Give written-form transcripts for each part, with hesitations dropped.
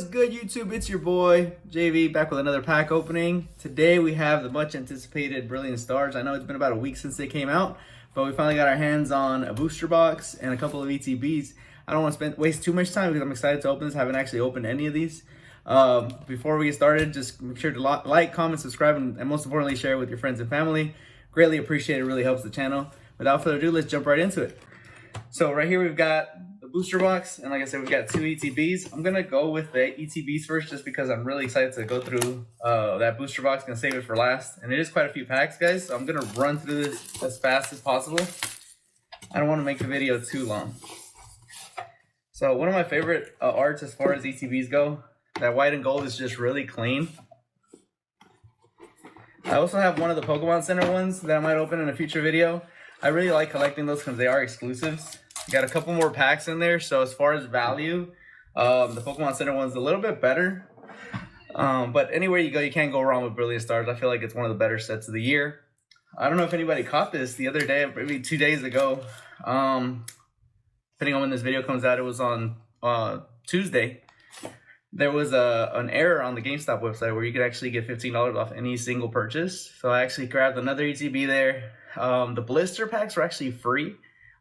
good, YouTube? It's your boy JV back with another pack opening. Today we have the much anticipated Brilliant Stars. I know it's been about a week since they came out, but we finally got our hands on a booster box and a couple of ETBs. I don't want to waste too much time because I'm excited to open this. I haven't actually opened any of these. Before we get started, just make sure to like, comment, subscribe, and most importantly, share it with your friends and family. Greatly appreciate it. Really helps the channel. Without further ado, let's jump right into it. So right here we've got the booster box, and like I said, we've got two ETBs. I'm gonna go with the ETBs first just because I'm really excited to go through that booster box. Gonna save it for last, and it is quite a few packs, guys, so I'm gonna run through this as fast as possible. I don't want to make the video too long. So one of my favorite arts as far as ETBs go, that white and gold is just really clean. I also have one of the Pokemon Center ones that I might open in a future video. I really like collecting those because they are exclusives. Got a couple more packs in there, so as far as value, the Pokemon Center one's a little bit better. But anywhere you go, you can't go wrong with Brilliant Stars. I feel like it's one of the better sets of the year. I don't know if anybody caught this the other day, maybe 2 days ago. Depending on when this video comes out, it was on Tuesday. There was an error on the GameStop website where you could actually get $15 off any single purchase. So I actually grabbed another ETB there. The blister packs were actually free.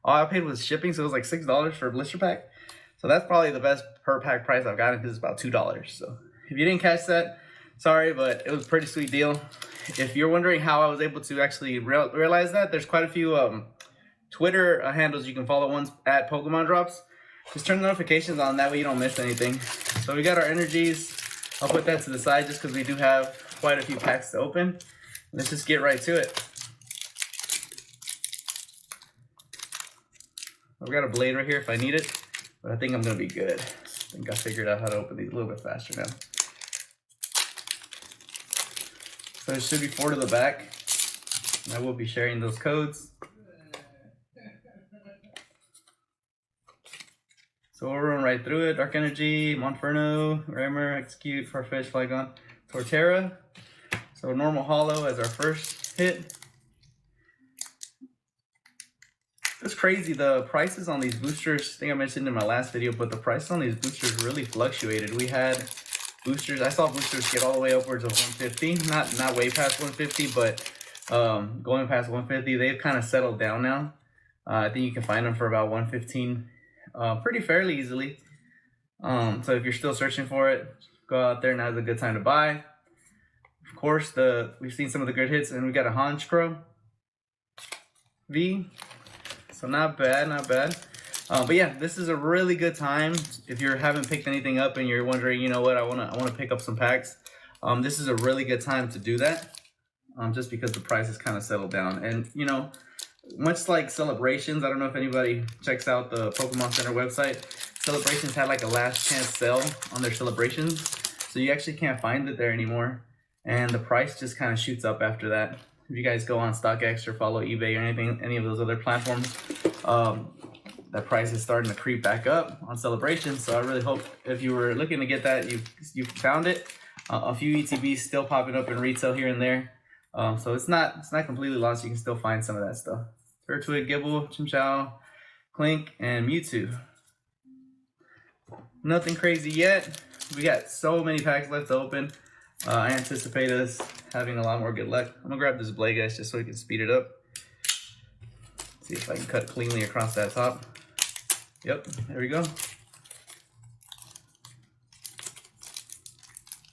All I paid was shipping, so it was like $6 for a blister pack. So that's probably the best per pack price I've gotten because it's about $2. So if you didn't catch that, sorry, but it was a pretty sweet deal. If you're wondering how I was able to actually realize that, there's quite a few Twitter handles you can follow. Ones at Pokemon Drops. Just turn the notifications on, that way you don't miss anything. So we got our energies. I'll put that to the side just because we do have quite a few packs to open. Let's just get right to it. I've got a blade right here if I need it, but I think I'm gonna be good. I think I figured out how to open these a little bit faster now. So it should be 4 to the back, and I will be sharing those codes. So we'll run right through it. Dark Energy, Monferno, Rammer, Execute, Farfetch, Flygon, Torterra. So normal holo as our first hit. It's crazy, the prices on these boosters, I think I mentioned in my last video, but the prices on these boosters really fluctuated. We had boosters, I saw boosters get all the way upwards of 150, not way past 150, but going past 150, they've kind of settled down now. I think you can find them for about 115 pretty fairly easily. So if you're still searching for it, go out there, now's a good time to buy. Of course, we've seen some of the good hits, and we got a Honchkrow V. So not bad, not bad. But yeah, this is a really good time if you haven't picked anything up and you're wondering, you know what, I wanna pick up some packs. This is a really good time to do that, just because the price has kind of settled down. And you know, much like Celebrations, I don't know if anybody checks out the Pokemon Center website. Celebrations had like a last chance sale on their Celebrations, so you actually can't find it there anymore, and the price just kind of shoots up after that. If you guys go on StockX or follow eBay or any of those other platforms, that price is starting to creep back up on Celebration. So I really hope if you were looking to get that, you found it. A few ETBs still popping up in retail here and there, so it's not completely lost. You can still find some of that stuff. Turtwig, Gibble, Chimchao, Clink, and Mewtwo. Nothing crazy yet. We got so many packs left to open. I anticipate us having a lot more good luck. I'm gonna grab this blade, guys, just so we can speed it up. See if I can cut cleanly across that top. Yep, there we go.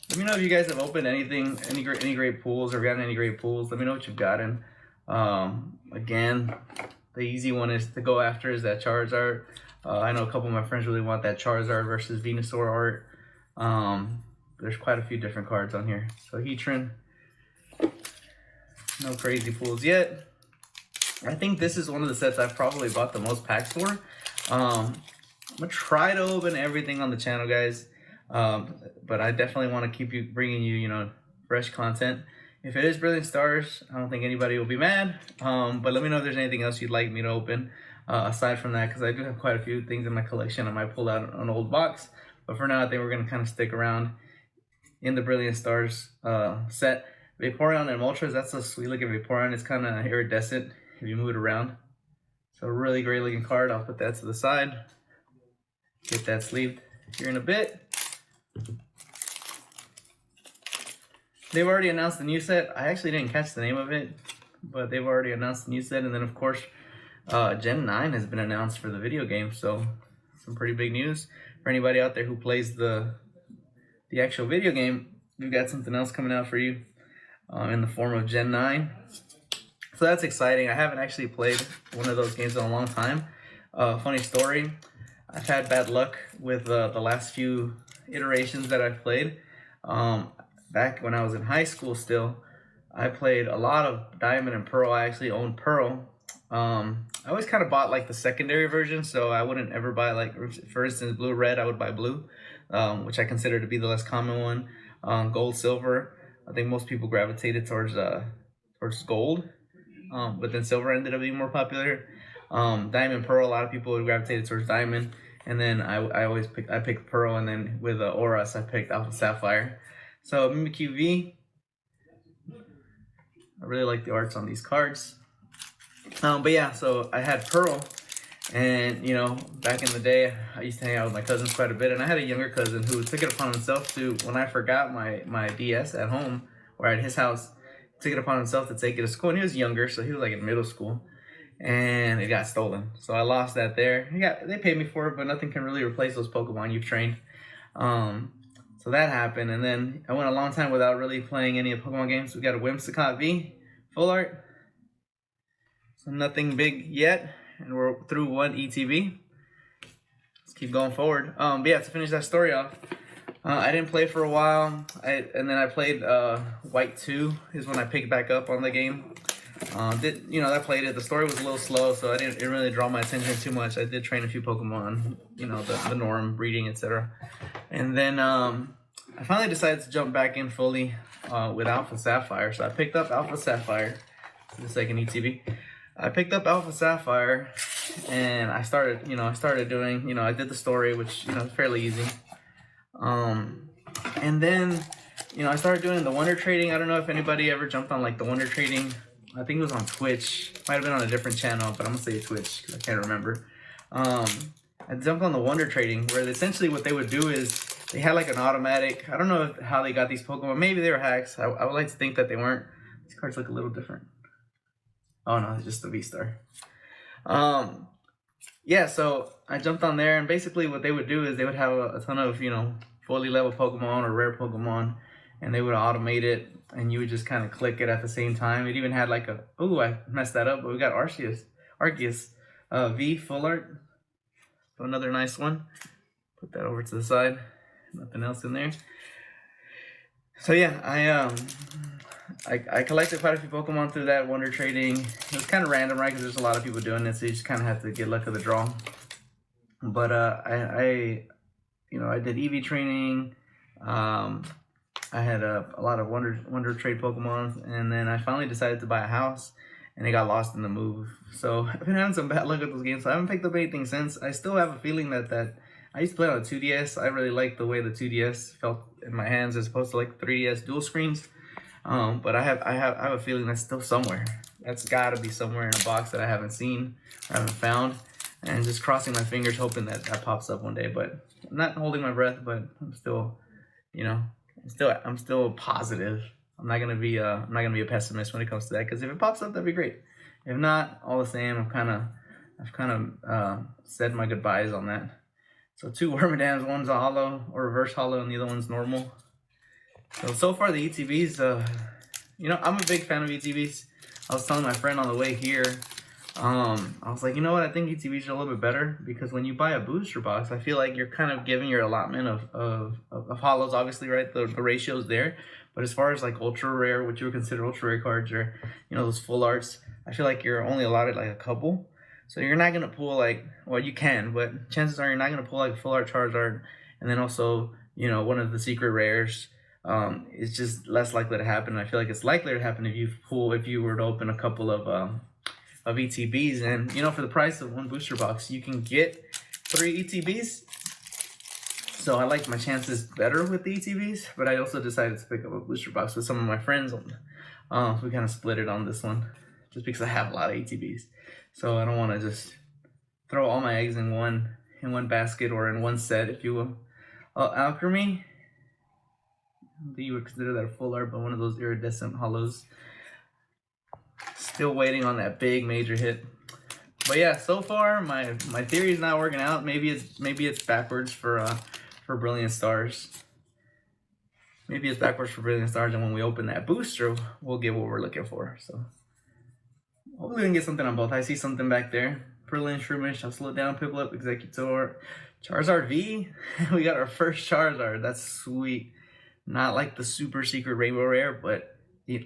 Let me know if you guys have opened anything, any great pools, or gotten any great pools. Let me know what you've gotten. Again, the easy one is to go after is that Charizard. I know a couple of my friends really want that Charizard versus Venusaur art. There's quite a few different cards on here. So Heatran, no crazy pools yet. I think this is one of the sets I've probably bought the most packs for. I'm gonna try to open everything on the channel, guys, but I definitely want to keep bringing you, fresh content. If it is Brilliant Stars, I don't think anybody will be mad. But let me know if there's anything else you'd like me to open aside from that, because I do have quite a few things in my collection. I might pull out an old box, but for now, I think we're gonna kind of stick around in the Brilliant Stars set. Vaporeon and Moltres, that's a sweet looking Vaporeon. It's kind of iridescent if you move it around. So really great looking card. I'll put that to the side. Get that sleeved here in a bit. They've already announced the new set. I actually didn't catch the name of it, but they've already announced the new set. And then, of course, Gen 9 has been announced for the video game. So, some pretty big news. For anybody out there who plays the actual video game, we've got something else coming out for you in the form of Gen 9. So that's exciting. I haven't actually played one of those games in a long time. Funny story, I've had bad luck with the last few iterations that I've played. Back when I was in high school still, I played a lot of Diamond and Pearl. I actually owned Pearl. I always kind of bought like the secondary version, so I wouldn't ever buy, like, for instance, Blue Red. I would buy Blue, which I consider to be the less common one. Gold, Silver. I think most people gravitated towards Gold, but then Silver ended up being more popular. Diamond, Pearl. A lot of people would gravitate towards Diamond, and then I picked Pearl, and then with Auras I picked Alpha Sapphire. So Mimikyu V. I really like the arts on these cards. But yeah, so I had Pearl, and you know, back in the day, I used to hang out with my cousins quite a bit, and I had a younger cousin who took it upon himself to, when I forgot my DS at home or at his house, took it upon himself to take it to school, and he was younger, so he was like in middle school, and it got stolen. So I lost that there. They paid me for it, but nothing can really replace those Pokemon you've trained. So that happened, and then I went a long time without really playing any of Pokemon games. We got a Whimsicott V, full art. So nothing big yet, and we're through one ETB. Let's keep going forward. But yeah, to finish that story off, I didn't play for a while, and then I played White 2 is when I picked back up on the game. I played it. The story was a little slow, so it didn't really draw my attention too much. I did train a few Pokemon, you know, the norm, breeding, etc. And then I finally decided to jump back in fully with Alpha Sapphire. So I picked up Alpha Sapphire, the second ETB. I picked up Alpha Sapphire, and I started doing, I did the story, which, is fairly easy. And then, I started doing the wonder trading. I don't know if anybody ever jumped on like the wonder trading. I think it was on Twitch. Might have been on a different channel, but I'm gonna say Twitch because I can't remember. I jumped on the wonder trading, where essentially what they would do is they had like an automatic. I don't know how they got these Pokemon. Maybe they were hacks. I would like to think that they weren't. These cards look a little different. Oh no, it's just the V-Star. Yeah, so I jumped on there, and basically what they would do is they would have a ton of, fully leveled Pokemon or rare Pokemon, and they would automate it, and you would just kind of click it at the same time. It even had like I messed that up, but we got Arceus V full art. So another nice one. Put that over to the side. Nothing else in there. So yeah, I collected quite a few Pokemon through that wonder trading. It was kind of random, right? Because there's a lot of people doing it, so you just kind of have to get luck of the draw. But I did EV training. I had a lot of wonder trade Pokemon, and then I finally decided to buy a house, and it got lost in the move. So I've been having some bad luck with those games, so I haven't picked up anything since. I still have a feeling that I used to play on a 2DS. I really like the way the 2DS felt in my hands as opposed to like 3DS dual screens. But I have a feeling that's still somewhere. That's got to be somewhere in a box that I haven't seen or haven't found, and just crossing my fingers hoping that pops up one day. But I'm not holding my breath, but I'm still, I'm still positive. I'm not gonna be a pessimist when it comes to that, because if it pops up, that'd be great. If not, all the same, I've kind of said my goodbyes on that. So 2 Wormadams, one's a hollow or reverse hollow, and the other one's normal. So far the ETBs, I'm a big fan of ETBs. I was telling my friend on the way here, I was like, you know what, I think ETBs are a little bit better, because when you buy a booster box, I feel like you're kind of giving your allotment of hollows, obviously, right? The ratio's there. But as far as like ultra rare, what you would consider ultra rare cards, or those full arts, I feel like you're only allotted like a couple. So you're not gonna pull like, well, you can, but chances are you're not gonna pull like full art Charizard, and then also one of the secret rares. It's just less likely to happen. I feel like it's likely to happen if you were to open a couple of ETBs, and for the price of 1 booster box, you can get 3 ETBs. So I like my chances better with the ETBs, but I also decided to pick up a booster box with some of my friends. We kind of split it on this one, just because I have a lot of ETBs. So I don't want to just throw all my eggs in one basket, or in one set, if you will. Alchemy, I don't think you would consider that a full art, but one of those iridescent hollows. Still waiting on that big major hit. But yeah, so far my theory is not working out. Maybe it's backwards for Brilliant Stars. Maybe it's backwards for Brilliant Stars, and when we open that booster, we'll get what we're looking for. So hopefully we can get something on both. I see something back there. Brilliant Shroomish, I'll slow it down, Piplup, Executor, Charizard V. We got our first Charizard. That's sweet. Not like the super secret rainbow rare, but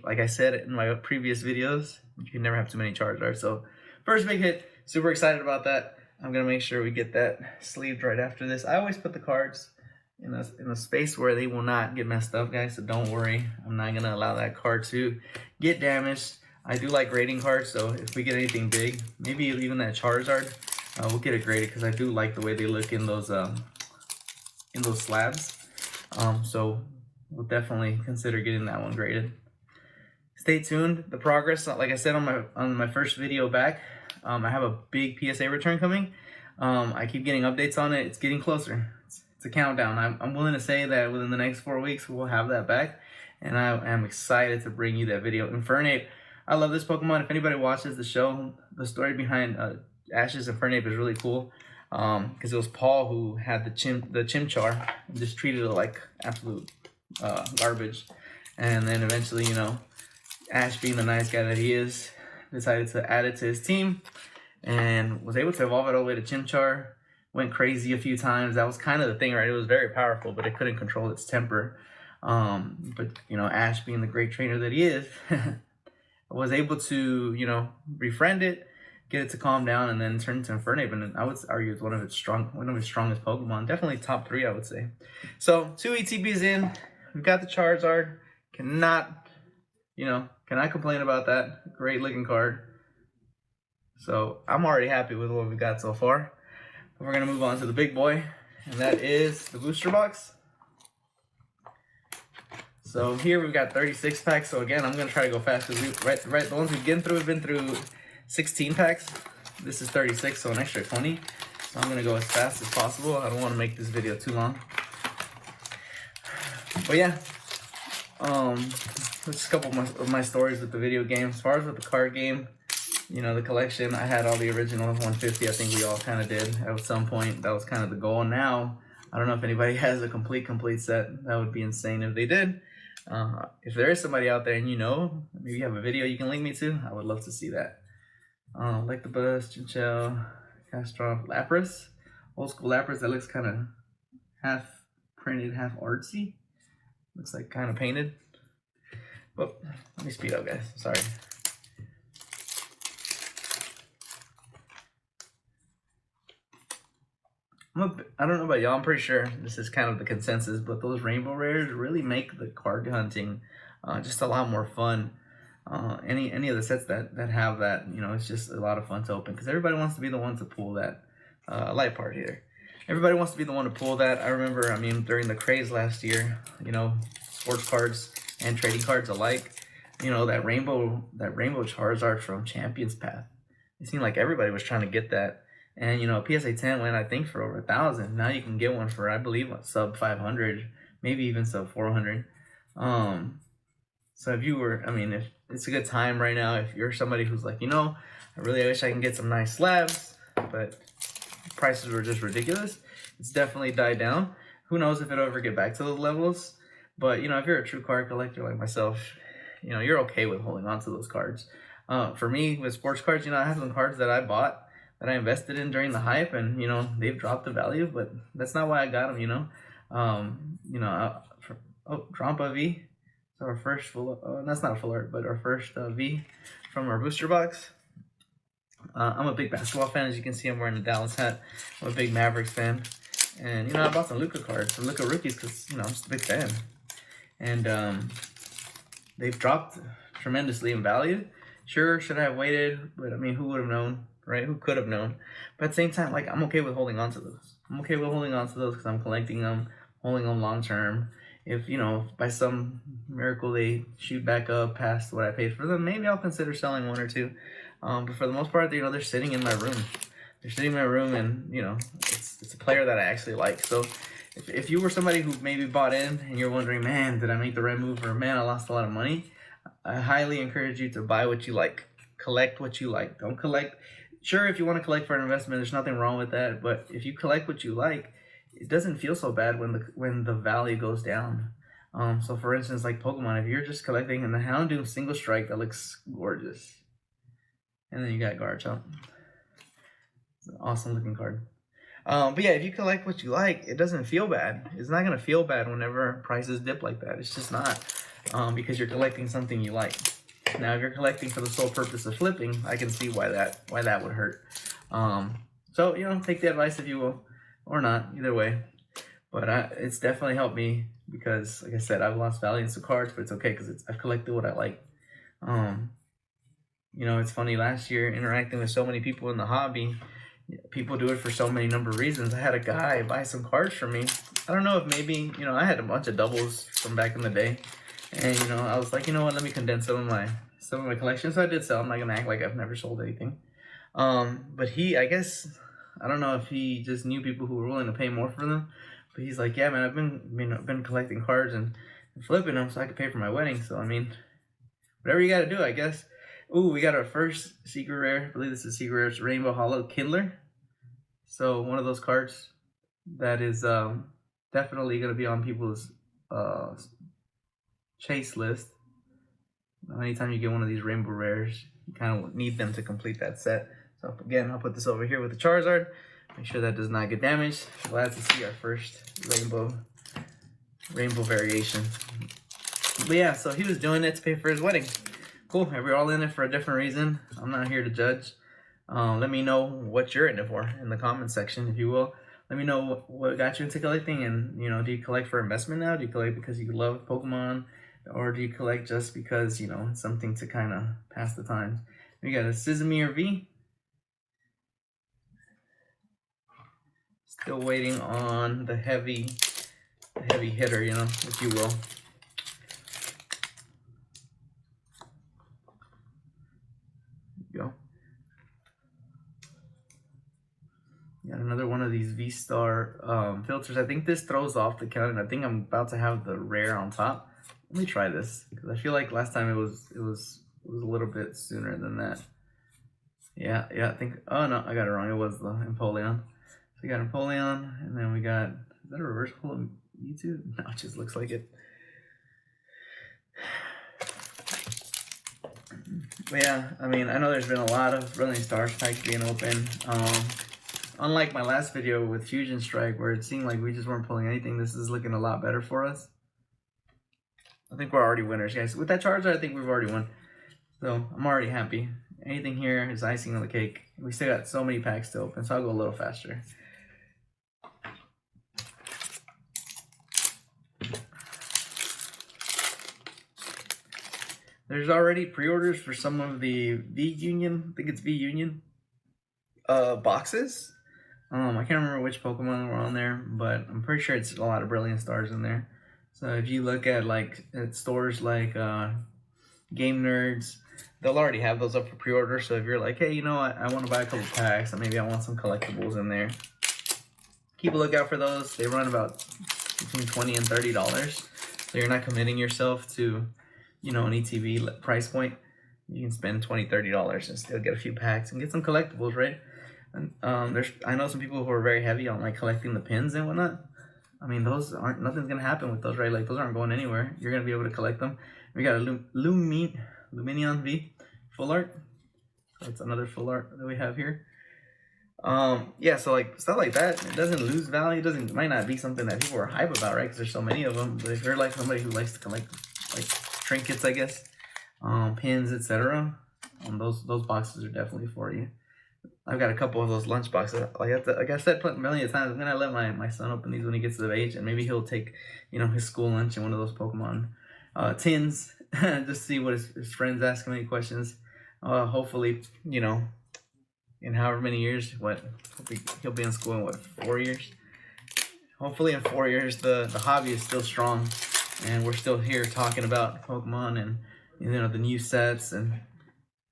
like I said in my previous videos, you can never have too many Charizards. So first big hit, super excited about that. I'm gonna make sure we get that sleeved right after this. I always put the cards in a space where they will not get messed up, guys, so don't worry. I'm not gonna allow that card to get damaged. I do like grading cards, so if we get anything big, maybe even that Charizard, we'll get it graded because I do like the way they look in those slabs. So we'll definitely consider getting that one graded. Stay tuned. The progress, like I said on my first video back, I have a big PSA return coming. I keep getting updates on it. It's getting closer. It's a countdown. I'm willing to say that within the next 4 weeks we'll have that back, and I am excited to bring you that video. Infernape, I love this Pokemon. If anybody watches the show, the story behind Ash's Infernape is really cool, because it was Paul who had the Chimchar and just treated it like absolute garbage, and then eventually, you know, Ash, being the nice guy that he is, decided to add it to his team and was able to evolve it all the way to Chimchar. Went crazy a few times. That was kind of the thing, right? It was very powerful, but it couldn't control its temper. But, you know, Ash, being the great trainer that he is, was able to, you know, befriend it, get it to calm down, and then turn into Infernape. And I would argue it's one of its strongest Pokemon. Definitely top 3, I would say. So 2 ETBs in. We've got the Charizard. Cannot complain about that. Great looking card. So I'm already happy with what we've got so far. We're gonna move on to the big boy, and that is the booster box. So here we've got 36 packs. So again, I'm gonna try to go fast because the ones we've been through 16 packs. This is 36, so an extra 20. So I'm gonna go as fast as possible. I don't want to make this video too long. But yeah, just a couple of my stories with the video game. As far as with the card game, you know, the collection, I had all the original 150. I think we all kind of did at some point. That was kind of the goal. Now, I don't know if anybody has a complete set. That would be insane if they did. If there is somebody out there and you know, maybe you have a video you can link me to, I would love to see that. Like the Buzz, Chinchell, Castro, Lapras. Old school Lapras that looks kind of half printed, half artsy. Looks like kind of painted. But let me speed up, guys. Sorry. I don't know about y'all, I'm pretty sure this is kind of the consensus, but those rainbow rares really make the card hunting just a lot more fun. Any of the sets that have that, you know, it's just a lot of fun to open because everybody wants to be the one to pull that light part here. Everybody wants to be the one to pull that. I remember, I mean, during the craze last year, you know, sports cards and trading cards alike, you know, that rainbow Charizard from Champions Path. It seemed like everybody was trying to get that. And, you know, PSA 10 went, I think, for over 1,000. Now you can get one for, I believe, sub 500, maybe even sub 400. So if you were, I mean, if it's a good time right now, if you're somebody who's like, you know, I really wish I can get some nice slabs, but prices were just ridiculous, it's definitely died down. Who knows if it'll ever get back to those levels. But, you know, if you're a true card collector like myself, you know, you're okay with holding on to those cards. For me, with sports cards, you know, I have some cards that I bought, that I invested in during the hype, and, you know, they've dropped the value, but that's not why I got them, you know. Drampa V, so our first full, that's not a full art, but our first V from our booster box. I'm a big basketball fan. As you can see, I'm wearing a Dallas hat. I'm a big Mavericks fan, and, you know, I bought some Luka cards, some Luka rookies, because, you know, I'm just a big fan. And they've dropped tremendously in value. Sure, should I have waited, but I mean, who would have known? Right? Who could have known? But at the same time, like, I'm okay with holding on to those. I'm okay with holding on to those because I'm collecting them, holding them long term. If, you know, by some miracle they shoot back up past what I paid for them, maybe I'll consider selling one or two. But for the most part, you know, they're sitting in my room. They're sitting in my room, and, you know, it's a player that I actually like. So if you were somebody who maybe bought in and you're wondering, man, did I make the right move, or man, I lost a lot of money, I highly encourage you to buy what you like, collect what you like. Don't collect. Sure, if you want to collect for an investment, there's nothing wrong with that. But if you collect what you like, it doesn't feel so bad when the value goes down. So for instance, like Pokemon, if you're just collecting and the Houndoom single strike, that looks gorgeous. And then you got Garchomp. It's an awesome looking card. But yeah, if you collect what you like, it doesn't feel bad. It's not gonna feel bad whenever prices dip like that. It's just not, because you're collecting something you like. Now, if you're collecting for the sole purpose of flipping, I can see why that would hurt. So you know, take the advice if you will, or not, either way. But it's definitely helped me because, like I said, I've lost value in some cards, but it's okay because I've collected what I like. You know, it's funny. Last year, interacting with so many people in the hobby. People do it for so many number of reasons. I had a guy buy some cards for me. I don't know if maybe, you know, I had a bunch of doubles from back in the day. And, you know, I was like, you know what, let me condense some of my collection. So I did sell. I'm not going to act like I've never sold anything. But I guess, I don't know if he just knew people who were willing to pay more for them. But he's like, yeah, man, I've been collecting cards and flipping them so I could pay for my wedding. So, I mean, whatever you got to do, I guess. Ooh, we got our first secret rare. I believe this is secret rare. It's Rainbow Hollow Kindler. So one of those cards that is definitely going to be on people's chase list. Anytime you get one of these rainbow rares, you kind of need them to complete that set. So again, I'll put this over here with the Charizard. Make sure that does not get damaged. Glad to see our first rainbow variation. But yeah, so he was doing it to pay for his wedding. Cool, we're all in it for a different reason. I'm not here to judge. Let me know what you're in it for in the comment section, if you will. Let me know what got you into collecting, and you know, do you collect for investment now? Do you collect because you love Pokemon, or do you collect just because, you know, it's something to kind of pass the time? We got a Sismir V. Still waiting on the heavy hitter, you know, if you will. Go. Got another one of these V-Star filters. I think this throws off the count, and I think I'm about to have the rare on top. Let me try this because I feel like last time it was a little bit sooner than that. Yeah, I think. Oh no, I got it wrong. It was the Empoleon. So we got Empoleon, and then we got. Is that a reverse pull of YouTube? No, it just looks like it. But yeah, I mean, I know there's been a lot of Brilliant Stars packs being open. Unlike my last video with Fusion Strike, where it seemed like we just weren't pulling anything, this is looking a lot better for us. I think we're already winners, guys. With that Charizard, I think we've already won. So I'm already happy. Anything here is icing on the cake. We still got so many packs to open, so I'll go a little faster. There's already pre-orders for some of the V-Union, I think it's V-Union, boxes. I can't remember which Pokemon were on there, but I'm pretty sure it's a lot of Brilliant Stars in there. So if you look at at stores like Game Nerds, they'll already have those up for pre-order. So if you're like, hey, you know what, I want to buy a couple packs, and maybe I want some collectibles in there, keep a lookout for those. They run about between $20 and $30, so you're not committing yourself to, you know, an ETB price point. You can spend $20, $30 and still get a few packs and get some collectibles, right? And I know some people who are very heavy on like collecting the pins and whatnot. I mean, those aren't, nothing's gonna happen with those, right? Like those aren't going anywhere. You're gonna be able to collect them. We got a Luminion V full art. That's another full art that we have here. Yeah, so like stuff like that, it doesn't lose value. It might not be something that people are hype about, right? Because there's so many of them. But if you're like somebody who likes to collect like trinkets, I guess, pins, etc., those boxes are definitely for you. I've got a couple of those lunch boxes. Like I said a million times, I'm gonna let my son open these when he gets to the age, and maybe he'll take, you know, his school lunch in one of those Pokemon tins, just see what his friends ask him any questions. Hopefully, you know, in however many years, he'll be in school in 4 years. Hopefully in 4 years the hobby is still strong, and we're still here talking about Pokemon and, you know, the new sets, and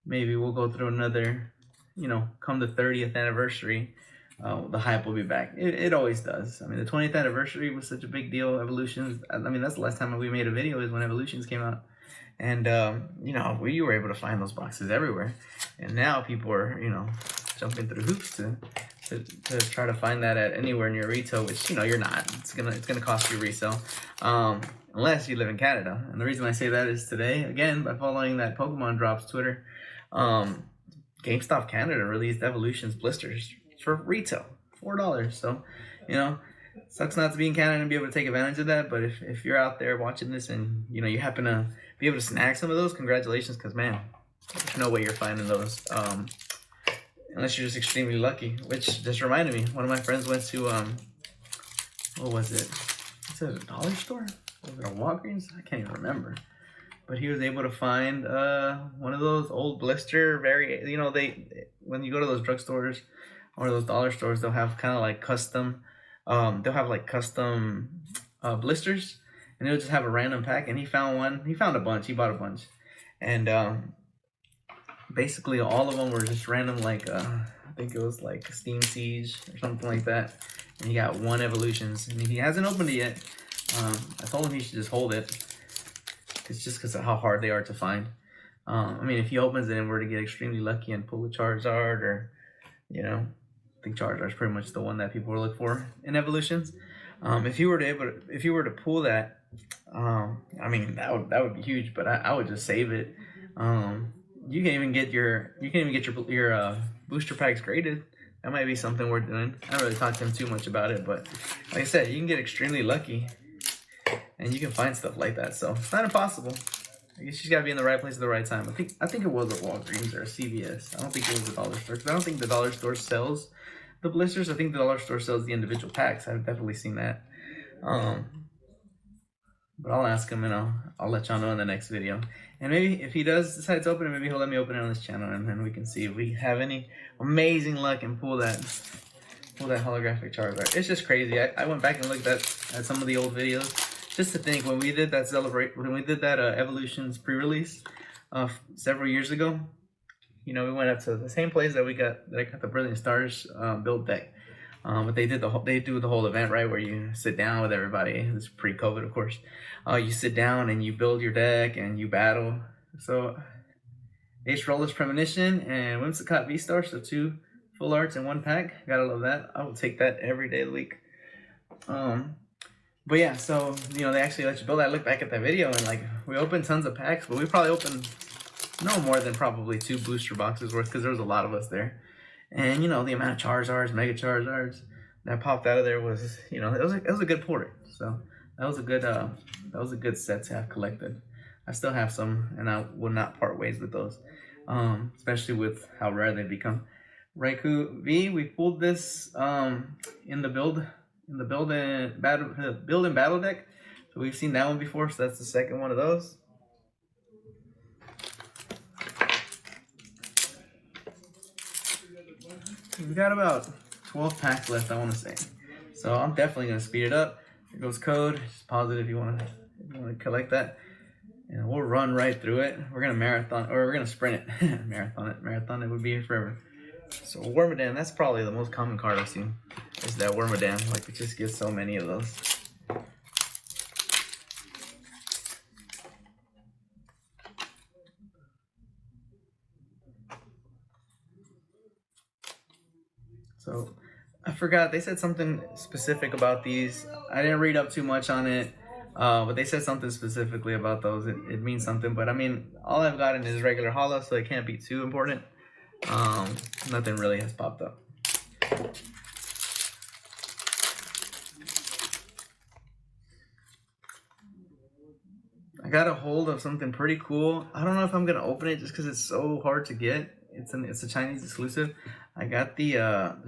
maybe we'll go through another, you know, come the 30th anniversary, the hype will be back. It always does. I mean, the 20th anniversary was such a big deal. Evolutions. I mean, that's the last time we made a video is when Evolutions came out, and you know, we were able to find those boxes everywhere, and now people are, you know, jumping through hoops to try to find that at anywhere near retail, which, you know, you're not. It's gonna cost you resale, unless you live in Canada. And the reason I say that is today, again, by following that Pokemon Drops Twitter, GameStop Canada released Evolutions blisters for retail, $4. So, you know, sucks not to be in Canada and be able to take advantage of that. But if you're out there watching this and, you know, you happen to be able to snag some of those, congratulations, because man, there's no way you're finding those. Unless you're just extremely lucky, which just reminded me, one of my friends went to, what was it? Was it a dollar store? Was it a Walgreens? I can't even remember. But he was able to find one of those old blister, you know, when you go to those drugstores or those dollar stores, they'll have kind of like custom, blisters, and they'll just have a random pack. And he found one. He found a bunch. He bought a bunch, and basically all of them were just random, like I think it was like Steam Siege or something like that. And he got one Evolutions, and he hasn't opened it yet. I told him he should just hold it. It's just because of how hard they are to find. I mean, if he opens it and were to get extremely lucky and pull a Charizard, or, you know, I think Charizard is pretty much the one that people will look for in Evolutions. If you were to pull that, I mean, that would be huge. But I would just save it. You can even get your booster packs graded. That might be something worth doing. I don't really talk to him too much about it, but like I said, you can get extremely lucky, and you can find stuff like that. So it's not impossible. I guess you just gotta be in the right place at the right time. I think it was a Walgreens or a CVS. I don't think it was a dollar store, because I don't think the dollar store sells the blisters. I think the dollar store sells the individual packs. I've definitely seen that. But I'll ask him, and I'll let y'all know in the next video. And maybe if he does decide to open it, maybe he'll let me open it on this channel, and then we can see if we have any amazing luck and pull that holographic Charizard. It's just crazy. I went back and looked at some of the old videos just to think, when we did that Evolutions pre-release several years ago. You know, we went up to the same place that I got the Brilliant Stars build deck. But they do the whole event, right, where you sit down with everybody. This is pre-COVID, of course. You sit down and you build your deck and you battle. So Ace Roller's Premonition and Whimsicott V-Star, so 2 full arts in 1 pack. Gotta love that. I will take that every day of the week. But yeah, so, you know, they actually let you build that. I look back at that video, and like, we opened tons of packs, but we probably opened no more than probably 2 booster boxes worth, because there was a lot of us there. And, you know, the amount of Charizards, Mega Charizards that popped out of there was, you know, it was a good port. So that was a good set to have collected. I still have some, and I will not part ways with those, especially with how rare they become. Raikou V, we pulled this in the build and battle deck. So we've seen that one before. So that's the second one of those. We got about 12 packs left, I want to say. So I'm definitely going to speed it up. Here goes code. Just pause it if you want to collect that. And we'll run right through it. We're going to marathon, or we're going to sprint it. Marathon it would be here forever. So Wormadam, that's probably the most common card I've seen. Is that Wormadam. Like, it just gets so many of those. So I forgot, they said something specific about these. I didn't read up too much on it, but they said something specifically about those. It means something, but I mean, all I've gotten is regular holo, so it can't be too important. Nothing really has popped up. I got a hold of something pretty cool. I don't know if I'm gonna open it just because it's so hard to get. It's a Chinese exclusive. I got the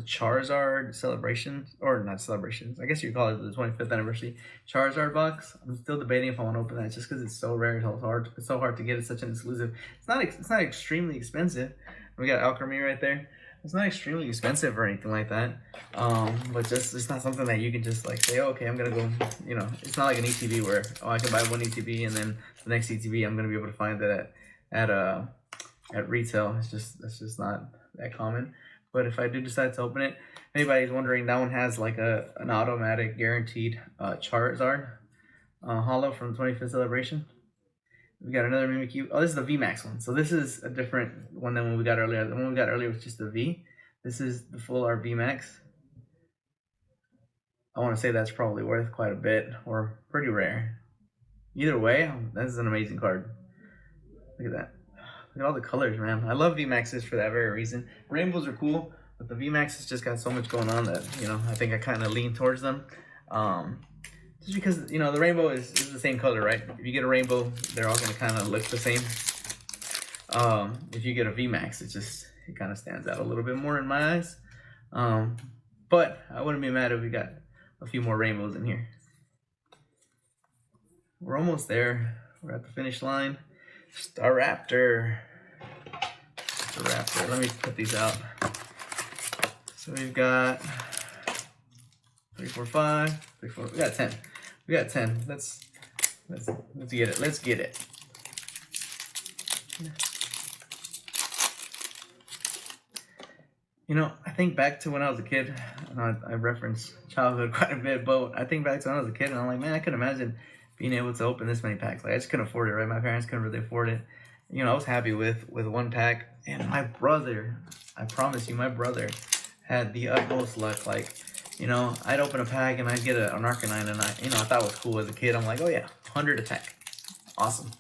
Charizard celebrations, or not celebrations, I guess you call it the 25th anniversary Charizard box. I'm still debating if I want to open that just because it's so rare. It's so hard to get. It's such an exclusive. It's not extremely expensive. We got Alchemy right there. It's not extremely expensive or anything like that. But just, it's not something that you can just like say, oh, okay, I'm gonna go, you know, it's not like an ETB where, oh, I can buy one ETB and then the next ETB I'm gonna be able to find that at retail. That's just not that common. But if I do decide to open it, if anybody's wondering, that one has like an automatic guaranteed Charizard holo from the 25th celebration. We got another Mimikyu. Oh, this is the VMAX one. So this is a different one than one we got earlier. The one we got earlier was just the V. This is the full art VMAX. I want to say that's probably worth quite a bit, or pretty rare. Either way, this is an amazing card. Look at that. Look at all the colors, man. I love VMAXs for that very reason. Rainbows are cool, but the VMAXs just got so much going on that, you know, I think I kind of lean towards them. Just because, you know, the rainbow is the same color, right? If you get a rainbow, they're all going to kind of look the same. If you get a VMAX, it kind of stands out a little bit more in my eyes. But I wouldn't be mad if we got a few more rainbows in here. We're almost there. We're at the finish line. Staraptor. Let me put these out. So we've got 3, 4, 5, 3, 4. We got 10. We got 10. Let's get it. Let's get it. You know, I think back to when I was a kid. I reference childhood quite a bit, but I think back to when I was a kid, and I'm like, man, I couldn't imagine being able to open this many packs. Like, I just couldn't afford it, right? My parents couldn't really afford it. You know, I was happy with one pack, and my brother, I promise you, my brother had the utmost luck. Like, you know, I'd open a pack and I'd get an Arcanine, and I thought it was cool as a kid. I'm like, oh yeah, 100 attack, awesome.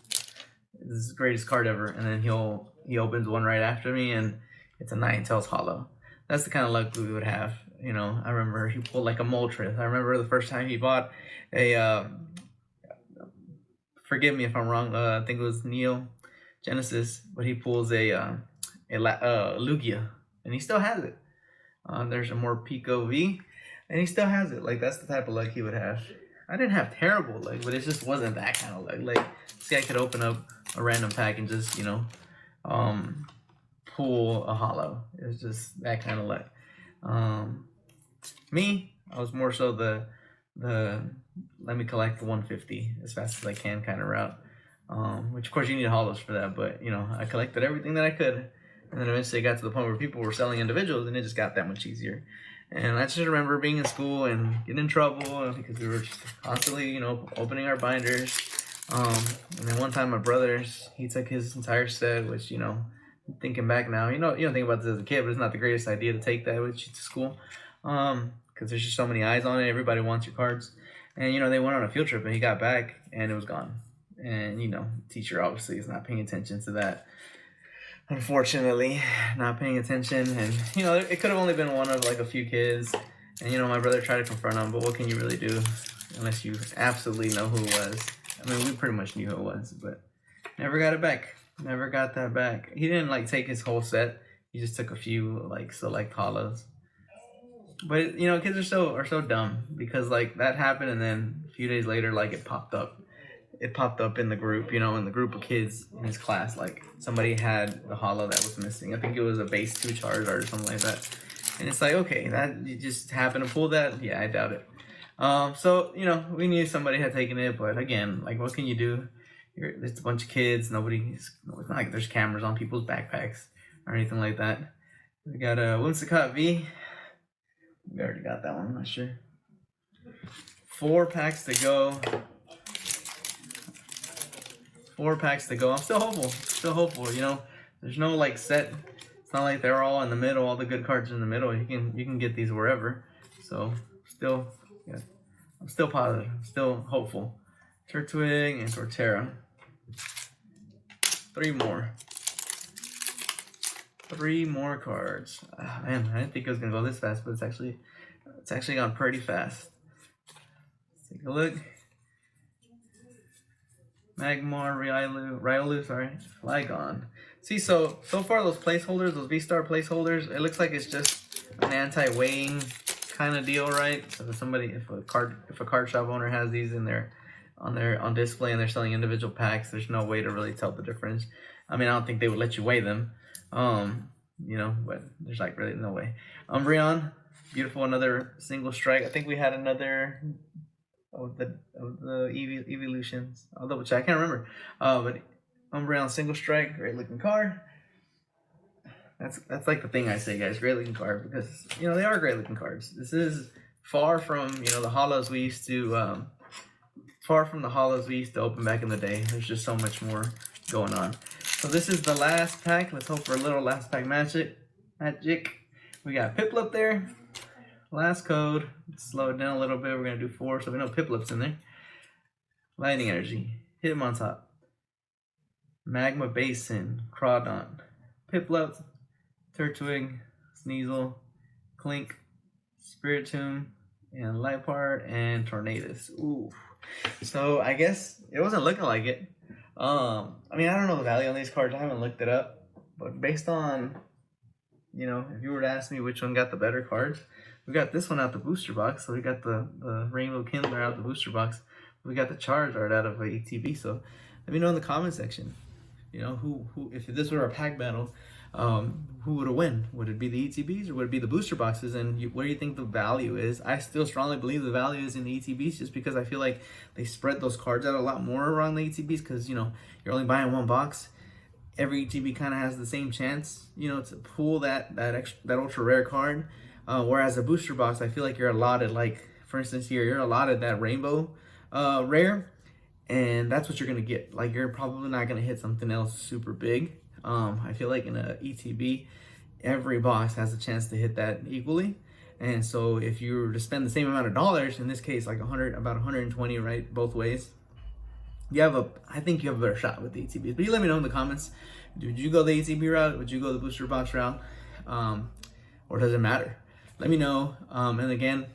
This is the greatest card ever. And then he opens one right after me, and it's a Ninetales holo. That's the kind of luck we would have. You know, I remember he pulled like a Moltres. I remember the first time he bought a, forgive me if I'm wrong, I think it was Neo Genesis, but he pulls a Lugia, and he still has it. There's a Morpeko V, and he still has it. Like, that's the type of luck he would have. I didn't have terrible luck, but it just wasn't that kind of luck. Like, see, I could open up a random pack and just, you know, pull a holo. It was just that kind of luck. Me, I was more so the let me collect the 150 as fast as I can kind of route. Which of course you need holos for that, but you know, I collected everything that I could, and then eventually it got to the point where people were selling individuals, and it just got that much easier. And I just remember being in school and getting in trouble because we were just constantly, you know, opening our binders. And then one time my brother's, he took his entire set, which, you know, thinking back now, you know, you don't think about this as a kid, but it's not the greatest idea to take that with you to school. Because there's just so many eyes on it. Everybody wants your cards. And, you know, they went on a field trip and he got back and it was gone. And, you know, teacher obviously is not paying attention to that. Unfortunately, not paying attention. And, you know, it could have only been one of like a few kids. And, you know, my brother tried to confront him, but what can you really do unless you absolutely know who it was? I mean, we pretty much knew who it was, but never got it back. Never got that back. He didn't like take his whole set. He just took a few like select holos. But you know, kids are so dumb because like that happened, and then a few days later, like it popped up. It popped up in the group, you know, in the group of kids in his class. Like somebody had the holo that was missing. I think it was a base 2 Charizard or something like that. And it's like, okay, that you just happened to pull that? Yeah, I doubt it. So you know, we knew somebody had taken it, but again, like, what can you do? There's a bunch of kids. It's not like there's cameras on people's backpacks or anything like that. We got a Whimsicott V. We already got that one, I'm not sure. 4 packs to go. 4 packs to go. I'm still hopeful. You know, there's no like set. It's not like they're all in the middle. All the good cards are in the middle. You can get these wherever. So still, yeah, I'm still positive. I'm still hopeful. Turtwig and Torterra. 3 more. 3 more cards. Oh, man, I didn't think it was gonna go this fast, but it's actually gone pretty fast. Let's take a look. Magmar, Riolu, sorry, Flygon. See, so far those placeholders, those V-Star placeholders, it looks like it's just an anti-weighing kind of deal, right? So if a card shop owner has these in their on display and they're selling individual packs, there's no way to really tell the difference. I mean, I don't think they would let you weigh them. You know, but there's like really no way. Umbreon, beautiful, another single strike. I think we had another of the evolutions. I'll double check. I can't remember. But Umbreon single strike, great looking card. That's like the thing I say, guys. Great looking card, because you know they are great looking cards. This is far from, you know, the hollows we used to open back in the day. There's just so much more going on. So this is the last pack. Let's hope for a little last pack magic. We got Piplup there. Last code. Let's slow it down a little bit. We're gonna do 4, so we know Piplup's in there. Lightning Energy. Hit him on top. Magma Basin. Crawdon. Piplup. Turtwig. Sneasel. Clink. Spiritomb. And Lightpart. And Tornadus. Ooh. So I guess it wasn't looking like it. I mean, I don't know the value on these cards. I haven't looked it up. But based on, you know, if you were to ask me which one got the better cards, we got this one out the booster box. So we got the Rainbow Kindler out the booster box. We got the Charizard out of ETB. So let me know in the comment section, you know, who if this were a pack battle, who would have win? Would it be the ETBs or would it be the booster boxes? And what do you think the value is? I still strongly believe the value is in the ETBs, just because I feel like they spread those cards out a lot more around the ETBs, because, you know, you're only buying one box. Every ETB kind of has the same chance, you know, to pull that ultra rare card. Whereas a booster box, I feel like you're allotted, like for instance here, you're allotted that rainbow rare, and that's what you're gonna get. Like, you're probably not gonna hit something else super big. I feel like in a ETB, every box has a chance to hit that equally. And so if you were to spend the same amount of dollars, in this case like about 120, right, both ways, I think you have a better shot with the ETBs. But you let me know in the comments, did you go the ETB route? Would you go the booster box route? Or does it matter? Let me know. And again,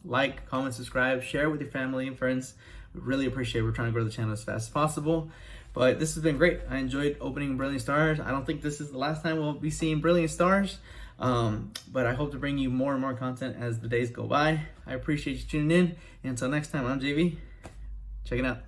like, comment, subscribe, share with your family and friends. We really appreciate it. We're trying to grow the channel as fast as possible. But this has been great. I enjoyed opening Brilliant Stars. I don't think this is the last time we'll be seeing Brilliant Stars. But I hope to bring you more and more content as the days go by. I appreciate you tuning in. And until next time, I'm JV. Check it out.